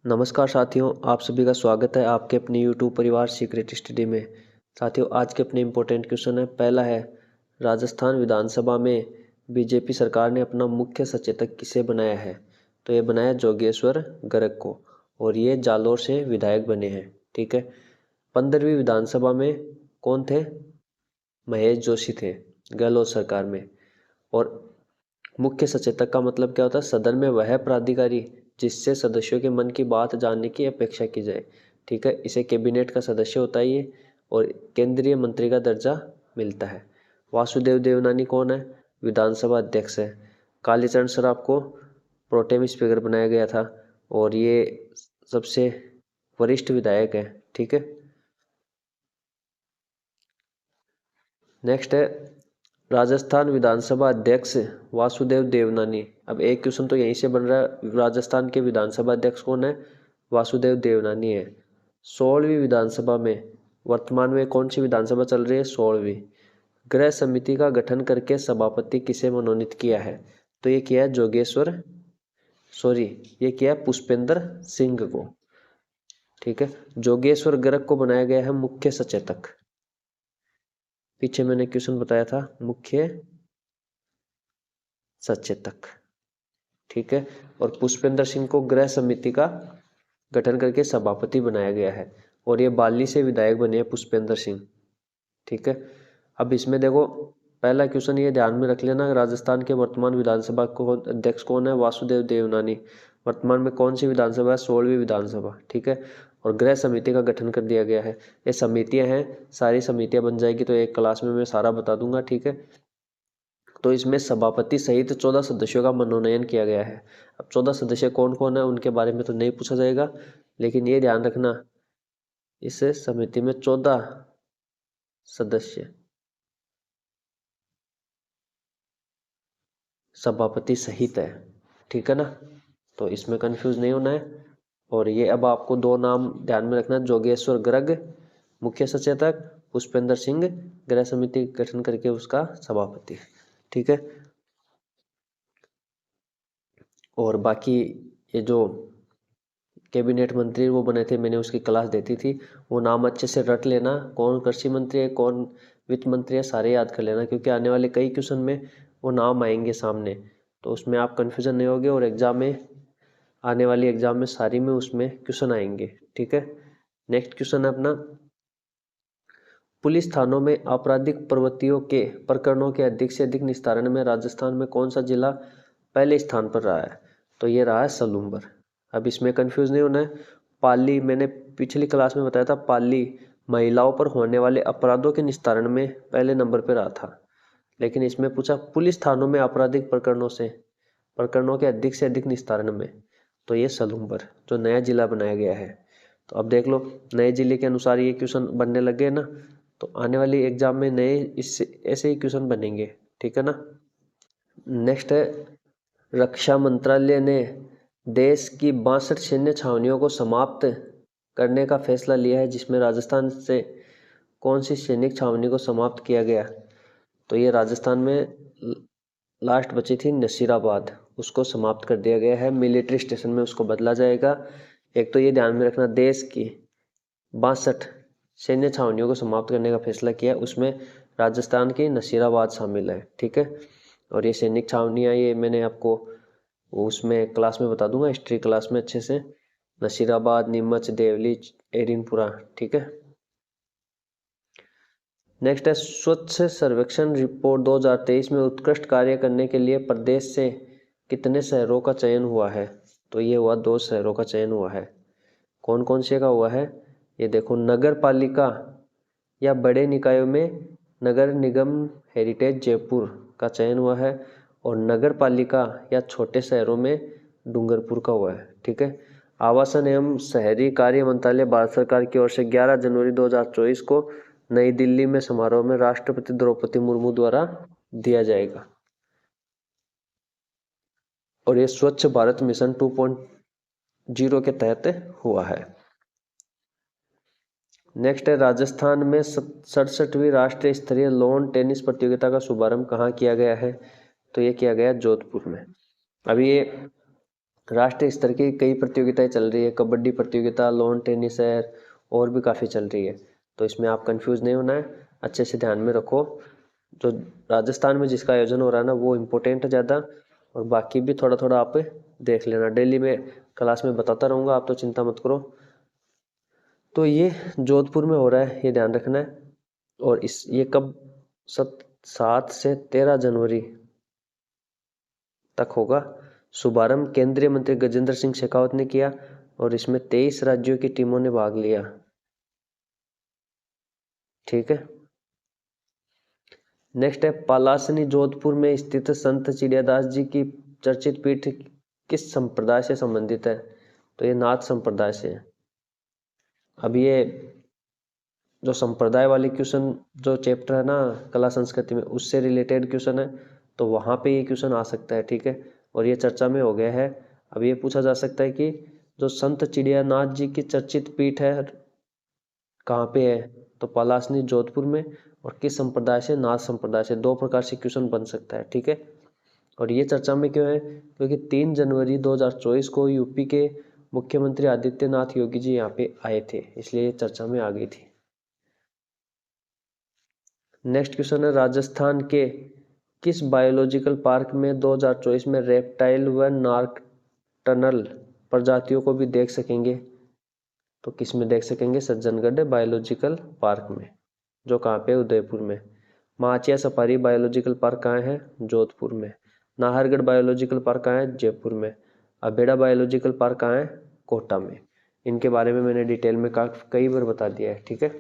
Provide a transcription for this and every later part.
नमस्कार साथियों, आप सभी का स्वागत है आपके अपने यूट्यूब परिवार सीक्रेट स्टडी में। साथियों, आज के अपने इम्पोर्टेंट क्वेश्चन है। पहला है, राजस्थान विधानसभा में बीजेपी सरकार ने अपना मुख्य सचेतक किसे बनाया है? तो ये बनाया जोगेश्वर गर्ग को, और ये जालोर से विधायक बने हैं। ठीक है। 15वीं विधानसभा में कौन थे? महेश जोशी थे, गहलोत सरकार में। और मुख्य सचेतक का मतलब क्या होता है? सदन में वह प्राधिकारी जिससे सदस्यों के मन की बात जानने की अपेक्षा की जाए। ठीक है, इसे कैबिनेट का सदस्य होता है ये, और केंद्रीय मंत्री का दर्जा मिलता है। वासुदेव देवनानी कौन है? विधानसभा अध्यक्ष है। कालीचरण सराफ को प्रोटेम स्पीकर बनाया गया था, और ये सबसे वरिष्ठ विधायक है। ठीक है। नेक्स्ट है, राजस्थान विधानसभा अध्यक्ष वासुदेव देवनानी। अब एक क्वेश्चन तो यहीं से बन रहा है, राजस्थान के विधानसभा अध्यक्ष कौन है? वासुदेव देवनानी है। 16वीं विधानसभा में, वर्तमान में कौन सी विधानसभा चल रही है? 16वीं। गृह समिति का गठन करके सभापति किसे मनोनीत किया है? तो ये किया है ये किया है पुष्पेंद्र सिंह को। ठीक है। जोगेश्वर गर्ग को बनाया गया है मुख्य सचेतक। पीछे मैंने क्वेश्चन बताया था, मुख्य सचेतक। ठीक है। और पुष्पेंद्र सिंह को गृह समिति का गठन करके सभापति बनाया गया है, और ये बाली से विधायक बने हैं पुष्पेंद्र सिंह। ठीक है। अब इसमें देखो, पहला क्वेश्चन ये ध्यान में रख लेना, राजस्थान के वर्तमान विधानसभा को अध्यक्ष कौन है? वासुदेव देवनानी। वर्तमान में कौन सी विधानसभा है? 16वीं विधानसभा। ठीक है। और गृह समिति का गठन कर दिया गया है। ये समितियां हैं, सारी समितियां बन जाएगी तो एक क्लास में मैं सारा बता दूंगा। ठीक है। तो इसमें सभापति सहित 14 सदस्यों का मनोनयन किया गया है। अब 14 सदस्य कौन कौन है उनके बारे में तो नहीं पूछा जाएगा, लेकिन ये ध्यान रखना, इस समिति में 14 सदस्य सभापति सहित है। ठीक है ना, तो इसमें कंफ्यूज नहीं होना है। और ये अब आपको दो नाम ध्यान में रखना, जोगेश्वर गर्ग मुख्य सचेतक, पुष्पेंद्र सिंह गृह समिति गठन करके उसका सभापति। ठीक है। और बाकी ये जो कैबिनेट मंत्री वो बने थे, मैंने उसकी क्लास देती थी, वो नाम अच्छे से रट लेना, कौन कृषि मंत्री है, कौन वित्त मंत्री है, सारे याद कर लेना, क्योंकि आने वाले कई क्वेश्चन में वो नाम आएंगे सामने, तो उसमें आप कन्फ्यूजन नहीं होगे, और एग्जाम में, आने वाली एग्जाम में सारी में उसमें क्वेश्चन आएंगे। ठीक है। नेक्स्ट क्वेश्चन है अपना, पुलिस थानों में आपराधिक प्रवृत्तियों के प्रकरणों के अधिक से अधिक निस्तारण में राजस्थान में कौन सा जिला पहले स्थान पर रहा है? तो ये रहा है सलूम्बर। अब इसमें कंफ्यूज नहीं होना है। पाली, मैंने पिछली क्लास में बताया था, पाली महिलाओं पर होने वाले अपराधों के निस्तारण में पहले नंबर पर रहा था, लेकिन इसमें पूछा पुलिस थानों में आपराधिक प्रकरणों के अधिक से अधिक निस्तारण में, तो ये सलूम्बर जो नया जिला बनाया गया है। तो अब देख लो, नए जिले के अनुसार ये क्वेश्चन बनने लग गए ना, तो आने वाली एग्जाम में नए इससे ऐसे ही क्वेश्चन बनेंगे। ठीक है ना। नेक्स्ट है, रक्षा मंत्रालय ने देश की 62 सैन्य छावनियों को समाप्त करने का फैसला लिया है, जिसमें राजस्थान से कौन सी सैनिक छावनी को समाप्त किया गया? तो ये राजस्थान में लास्ट बची थी नसीराबाद, उसको समाप्त कर दिया गया है, मिलिट्री स्टेशन में उसको बदला जाएगा। एक तो ये ध्यान में रखना, देश की 62 सैन्य छावनियों को समाप्त करने का फैसला किया, उसमें राजस्थान की नसीराबाद शामिल है। ठीक है। और ये सैनिक छावनियाँ, ये मैंने आपको उसमें क्लास में बता दूंगा, हिस्ट्री क्लास में अच्छे से, नसीराबाद, नीमच, देवली, एरिनपुरा। ठीक है। नेक्स्ट है, स्वच्छ सर्वेक्षण रिपोर्ट 2023 में उत्कृष्ट कार्य करने के लिए प्रदेश से कितने शहरों का चयन हुआ है? तो ये हुआ 2 शहरों का चयन हुआ है। कौन कौन से का हुआ है? ये देखो, नगर पालिका या बड़े निकायों में नगर निगम हेरिटेज जयपुर का चयन हुआ है, और नगर पालिका या छोटे शहरों में डूंगरपुर का हुआ है। ठीक है। आवासन एवं शहरी कार्य मंत्रालय भारत सरकार की ओर से 11 जनवरी 2024 को नई दिल्ली में समारोह में राष्ट्रपति द्रौपदी मुर्मू द्वारा दिया जाएगा, और ये स्वच्छ भारत मिशन 2.0 के तहत हुआ है। नेक्स्ट है, राजस्थान में 67वीं राष्ट्रीय स्तरीय लॉन टेनिस प्रतियोगिता का शुभारंभ कहाँ किया गया है? तो ये किया गया जोधपुर में। अभी ये राष्ट्रीय स्तर की कई प्रतियोगिताएं चल रही है, कबड्डी प्रतियोगिता, लॉन टेनिस है, और भी काफ़ी चल रही है। तो इसमें आप कंफ्यूज नहीं होना है, अच्छे से ध्यान में रखो। जो राजस्थान में जिसका आयोजन हो रहा है ना, वो इम्पोर्टेंट है ज़्यादा, और बाकी भी थोड़ा थोड़ा आप देख लेना। डेली में क्लास में बताता रहूँगा, आप तो चिंता मत करो। तो ये जोधपुर में हो रहा है, ये ध्यान रखना है। और ये कब 7 से 13 जनवरी तक होगा। शुभारंभ केंद्रीय मंत्री गजेंद्र सिंह शेखावत ने किया, और इसमें 23 राज्यों की टीमों ने भाग लिया। ठीक है। नेक्स्ट है, पलासनी जोधपुर में स्थित संत चिड़ियादास जी की चर्चित पीठ किस संप्रदाय से संबंधित है? तो ये नाथ संप्रदाय से है। अब ये जो संप्रदाय वाली क्वेश्चन जो चैप्टर है ना कला संस्कृति में, उससे रिलेटेड क्वेश्चन है, तो वहाँ पे ये क्वेश्चन आ सकता है। ठीक है, और ये चर्चा में हो गया है। अब ये पूछा जा सकता है कि जो संत चिड़ियानाथ जी की चर्चित पीठ है कहाँ पे है? तो पलासनी जोधपुर में। और किस संप्रदाय से? नाथ संप्रदाय से। 2 प्रकार से क्वेश्चन बन सकता है। ठीक है, और ये चर्चा में क्यों है? क्योंकि 3 जनवरी 2024 को यूपी के मुख्यमंत्री आदित्यनाथ योगी जी यहाँ पे आए थे, इसलिए ये चर्चा में आ गई थी। नेक्स्ट क्वेश्चन है, राजस्थान के किस बायोलॉजिकल पार्क में 2024 में रेप्टाइल व नॉकटर्नल प्रजातियों को भी देख सकेंगे? तो किस में देख सकेंगे? सज्जनगढ़ बायोलॉजिकल पार्क में, जो कहाँ पे? उदयपुर में। माचिया सफारी बायोलॉजिकल पार्क कहाँ है? जोधपुर में। नाहरगढ़ बायोलॉजिकल पार्क कहाँ है? जयपुर में। अबेड़ा बायोलॉजिकल पार्क कहाँ है? कोटा में। इनके बारे में मैंने डिटेल में कई बार बता दिया है। ठीक है।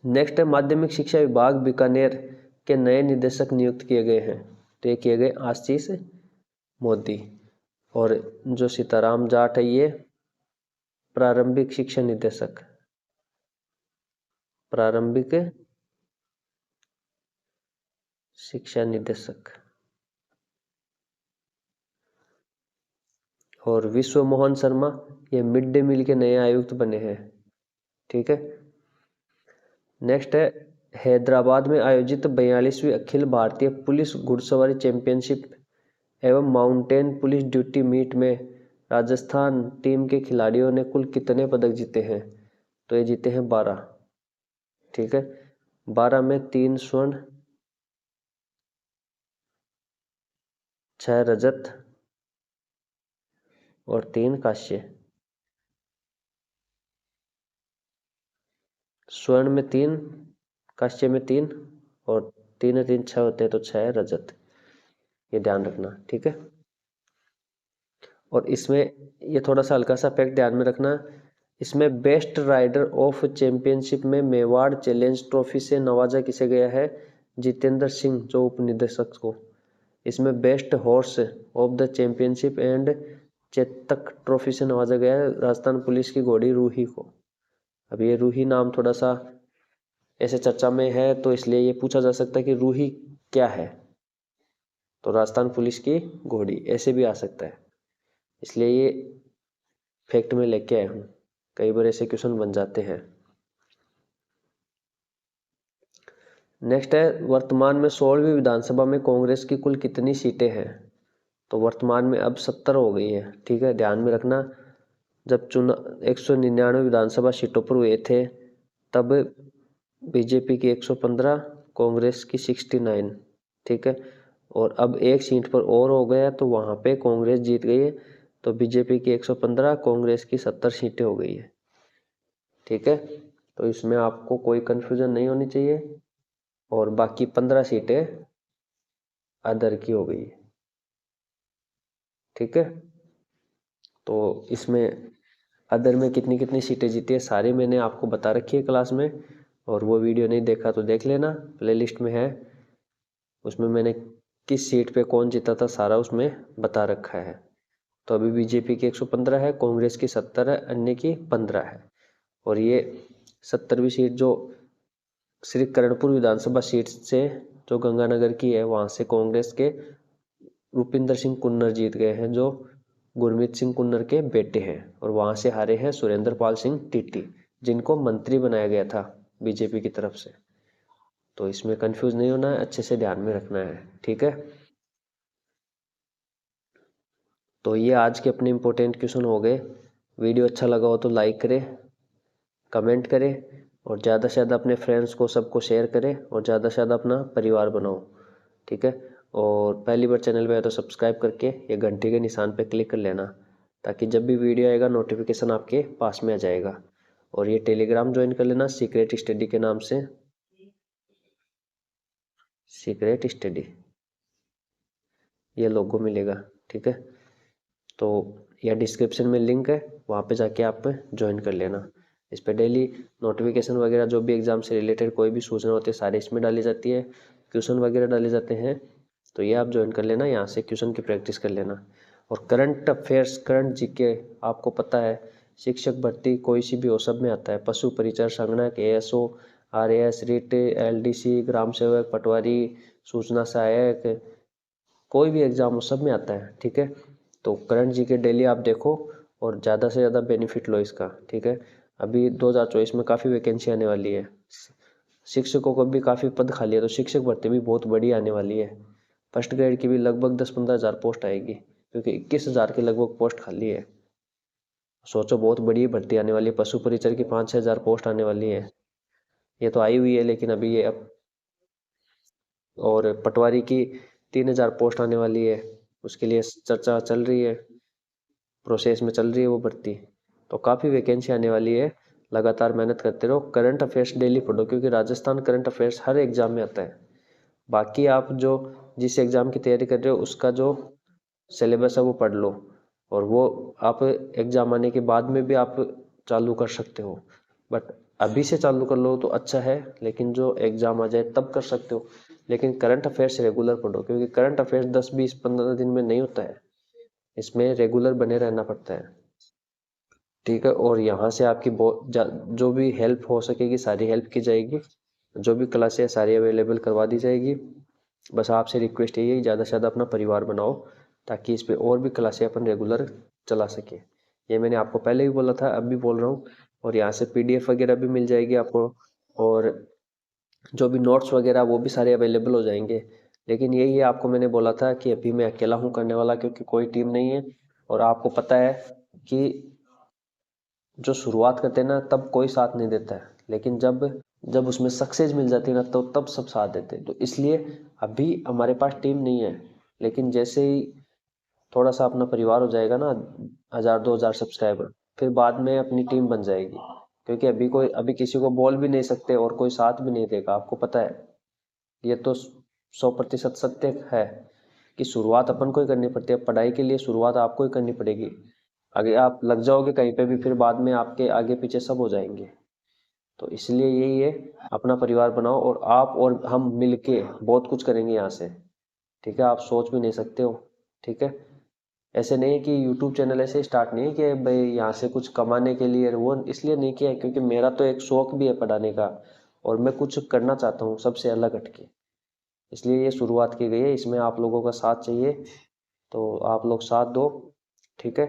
नेक्स्ट है, माध्यमिक शिक्षा विभाग बीकानेर के नए निदेशक नियुक्त किए गए हैं। तो ये किए गए आशीष मोदी। और जो सीताराम जाट है ये प्रारंभिक शिक्षा निदेशक, प्रारंभिक शिक्षा निदेशक। और विश्व मोहन शर्मा ये मिड डे मील के नए आयुक्त बने हैं। ठीक है। नेक्स्ट है, हैदराबाद में आयोजित 42वीं अखिल भारतीय पुलिस घुड़सवारी चैंपियनशिप एवं माउंटेन पुलिस ड्यूटी मीट में राजस्थान टीम के खिलाड़ियों ने कुल कितने पदक जीते हैं? तो ये जीते हैं 12। ठीक है, 12 में 3 स्वर्ण, 6 रजत और 3 कांस्य। स्वर्ण में 3, कांस्य में 3, और 3 3 6 होते हैं, तो 6 रजत। ये ध्यान रखना। ठीक है। और इसमें ये थोड़ा सा हल्का सा फैक्ट ध्यान में रखना, इसमें बेस्ट राइडर ऑफ चैंपियनशिप में मेवाड़ चैलेंज ट्रॉफी से नवाजा किसे गया है? जितेंद्र सिंह, जो उप निदेशक को। इसमें best horse of the championship and Chetak trophy से नवाजा गया है राजस्थान पुलिस की घोड़ी रूही को। अब ये रूही नाम थोड़ा सा ऐसे चर्चा में है, तो इसलिए ये पूछा जा सकता है कि रूही क्या है? तो राजस्थान पुलिस की घोड़ी ऐसे भी आ सकता है, इसलिए ये फैक्ट में लेके आया हूँ। कई बार ऐसे क्वेश्चन बन जाते हैं। नेक्स्ट है, वर्तमान में 16वीं विधानसभा में कांग्रेस की कुल कितनी सीटें हैं? तो वर्तमान में अब 70 हो गई है। ठीक है, ध्यान में रखना। जब 199 विधानसभा सीटों पर हुए थे, तब बीजेपी की 115, कांग्रेस की 69। ठीक है, और अब एक सीट पर और हो गया, तो वहाँ पे कांग्रेस जीत गई है, तो बीजेपी की 115, कांग्रेस की 70 सीटें हो गई है। ठीक है, तो इसमें आपको कोई कंफ्यूजन नहीं होनी चाहिए। और बाकी 15 सीटें अदर की हो गई है। ठीक है, तो इसमें अदर में कितनी कितनी सीटें जीती है सारी मैंने आपको बता रखी है क्लास में, और वो वीडियो नहीं देखा तो देख लेना, प्लेलिस्ट में है। उसमें मैंने किस सीट पे कौन जीता था सारा उसमें बता रखा है। तो अभी बीजेपी की 115 है, कांग्रेस की 70 है, अन्य की 15 है। और ये 70वीं सीट जो श्री करणपुर विधानसभा सीट से जो गंगानगर की है, वहाँ से कांग्रेस के रूपिंदर सिंह कुन्नर जीत गए हैं, जो गुरमीत सिंह कुन्नर के बेटे हैं। और वहाँ से हारे हैं सुरेंद्र पाल सिंह टीटी, जिनको मंत्री बनाया गया था बीजेपी की तरफ से। तो इसमें कंफ्यूज नहीं होना है, अच्छे से ध्यान में रखना है। ठीक है। तो ये आज के अपने इम्पोर्टेंट क्वेश्चन हो गए। वीडियो अच्छा लगा हो तो लाइक करें, कमेंट करें और ज़्यादा से ज़्यादा अपने फ्रेंड्स को सबको शेयर करें और ज़्यादा से ज़्यादा अपना परिवार बनाओ, ठीक है। और पहली बार चैनल पे आए तो सब्सक्राइब करके ये घंटी के निशान पे क्लिक कर लेना, ताकि जब भी वीडियो आएगा नोटिफिकेशन आपके पास में आ जाएगा। और ये टेलीग्राम ज्वाइन कर लेना सीक्रेट स्टडी के नाम से, सीक्रेट स्टडी, ये लोगो मिलेगा, ठीक है। तो यह डिस्क्रिप्शन में लिंक है, वहाँ पे जाके आप ज्वाइन कर लेना। इस पर डेली नोटिफिकेशन वगैरह जो भी एग्ज़ाम से रिलेटेड कोई भी सूचना होती है सारी इसमें डाली जाती है, क्वेश्चन वगैरह डाले जाते हैं। तो ये आप ज्वाइन कर लेना, यहाँ से क्वेश्चन की प्रैक्टिस कर लेना। और करंट अफेयर्स, करंट जीके आपको पता है, शिक्षक भर्ती कोई सी भी हो सब में आता है। पशु परिचर संगणक, ASO, RAS, रिट, LDC, ग्राम सेवक, पटवारी, सूचना सहायक, कोई भी एग्ज़ाम हो सब में आता है, ठीक है। तो करंट जीके डेली आप देखो और ज़्यादा से ज़्यादा बेनिफिट लो इसका, ठीक है। अभी 2024 में काफ़ी वैकेंसी आने वाली है, शिक्षकों को भी काफ़ी पद खाली है, तो शिक्षक भर्ती भी बहुत बड़ी आने वाली है। फर्स्ट ग्रेड की भी लगभग 10-15 हज़ार पोस्ट आएगी, क्योंकि 21,000 के लगभग पोस्ट खाली है। सोचो बहुत बड़ी भर्ती आने वाली है। पशु परिचर की 5-6 हज़ार पोस्ट आने वाली है, ये तो आई हुई है लेकिन अभी ये अब, और पटवारी की 3,000 पोस्ट आने वाली है, उसके लिए चर्चा चल रही है, प्रोसेस में चल रही है वो भर्ती। तो काफ़ी वैकेंसी आने वाली है, लगातार मेहनत करते रहो। करंट अफेयर्स डेली पढ़ो, क्योंकि राजस्थान करंट अफेयर्स हर एग्जाम में आता है। बाकी आप जो जिस एग्ज़ाम की तैयारी कर रहे हो उसका जो सिलेबस है वो पढ़ लो, और वो आप एग्ज़ाम आने के बाद में भी आप चालू कर सकते हो। बट अभी से चालू कर लो तो अच्छा है, लेकिन जो एग्ज़ाम आ जाए तब कर सकते हो। लेकिन करंट अफेयर्स रेगुलर पढ़ो, क्योंकि करंट अफेयर्स 10-20-15 दिन में नहीं होता है, इसमें रेगुलर बने रहना पड़ता है, ठीक है। और यहाँ से आपकी जो भी हेल्प हो सकेगी सारी हेल्प की जाएगी, जो भी क्लासेस है सारी अवेलेबल करवा दी जाएगी। बस आपसे रिक्वेस्ट यही है, ज़्यादा से ज़्यादा अपना परिवार बनाओ, ताकि इस पे और भी क्लासें अपन रेगुलर चला सके। ये मैंने आपको पहले भी बोला था, अब भी बोल रहा हूँ। और यहाँ से PDF वगैरह भी मिल जाएगी आपको, और जो भी नोट्स वगैरह वो भी सारे अवेलेबल हो जाएंगे। लेकिन यही है, आपको मैंने बोला था कि अभी मैं अकेला हूँ करने वाला, क्योंकि कोई टीम नहीं है। और आपको पता है कि जो शुरुआत करते हैं ना तब कोई साथ नहीं देता है, लेकिन जब जब उसमें सक्सेस मिल जाती है ना तो तब सब साथ देते हैं। तो इसलिए अभी हमारे पास टीम नहीं है, लेकिन जैसे ही थोड़ा सा अपना परिवार हो जाएगा ना, 1,000-2,000 सब्सक्राइबर, फिर बाद में अपनी टीम बन जाएगी। क्योंकि अभी किसी को बोल भी नहीं सकते और कोई साथ भी नहीं देगा, आपको पता है। ये तो 100% सत्य है कि शुरुआत अपन को ही करनी पड़ती है। पढ़ाई के लिए शुरुआत आपको ही करनी पड़ेगी। अगर आप लग जाओगे कहीं पे भी, फिर बाद में आपके आगे पीछे सब हो जाएंगे। तो इसलिए यही है, अपना परिवार बनाओ, और आप और हम मिलके बहुत कुछ करेंगे यहाँ से, ठीक है। आप सोच भी नहीं सकते हो, ठीक है। ऐसे नहीं है कि यूट्यूब चैनल ऐसे स्टार्ट नहीं है कि भाई यहाँ से कुछ कमाने के लिए, वो इसलिए नहीं किया है क्योंकि मेरा तो एक शौक भी है पढ़ाने का, और मैं कुछ करना चाहता हूँ सबसे अलग हटके, इसलिए ये शुरुआत की गई है। इसमें आप लोगों का साथ चाहिए, तो आप लोग साथ दो, ठीक है।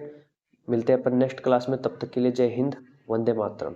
मिलते हैं अपन नेक्स्ट क्लास में, तब तक के लिए जय हिंद, वंदे मातरम।